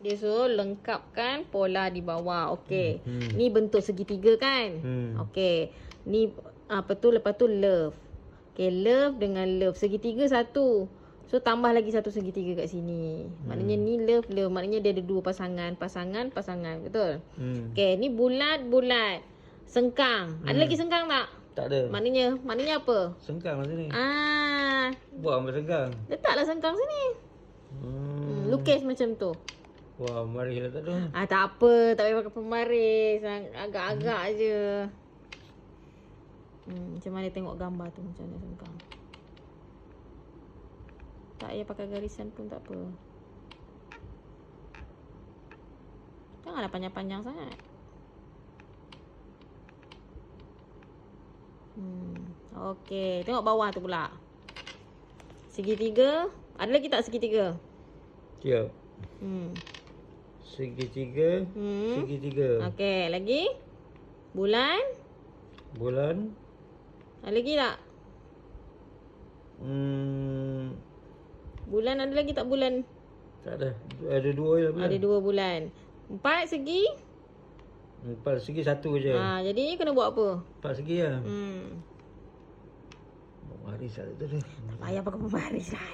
Dia suruh lengkapkan pola di bawah. Okey. Ni bentuk segitiga kan? Okey. Ni apa tu, lepas tu love. Okey, love dengan love. Segitiga satu. So tambah lagi satu segitiga kat sini. Maknanya ni love, love. Maknanya dia ada dua pasangan. Pasangan. Betul? Okey, ni bulat. Sengkang. Ada lagi sengkang tak? Tak ada. Maknanya apa? Sengkang lah sini. Buang sengkang. Letaklah sengkang sini. Lukis macam tu. Wah, maris lah tak tu. Tak apa, tak payah pakai pemaris. Agak-agak je. Macam mana tengok gambar tu, macam mana sengkang. Tak payah pakai garisan pun tak apa. Janganlah panjang-panjang sangat. Okey, tengok bawah tu pula. Segitiga. Ada lagi tak segitiga? Siap. Segitiga. Segitiga. Okey, lagi? Bulan. Ada lagi tak? Bulan ada lagi tak bulan? Tak ada. Ada dua je bulan. Ada dua bulan. 4 segi? 4 segi satu je. Jadi ni kena buat apa? 4 segi lah. Maris lah tu. Tak payah pakai pemaris lah.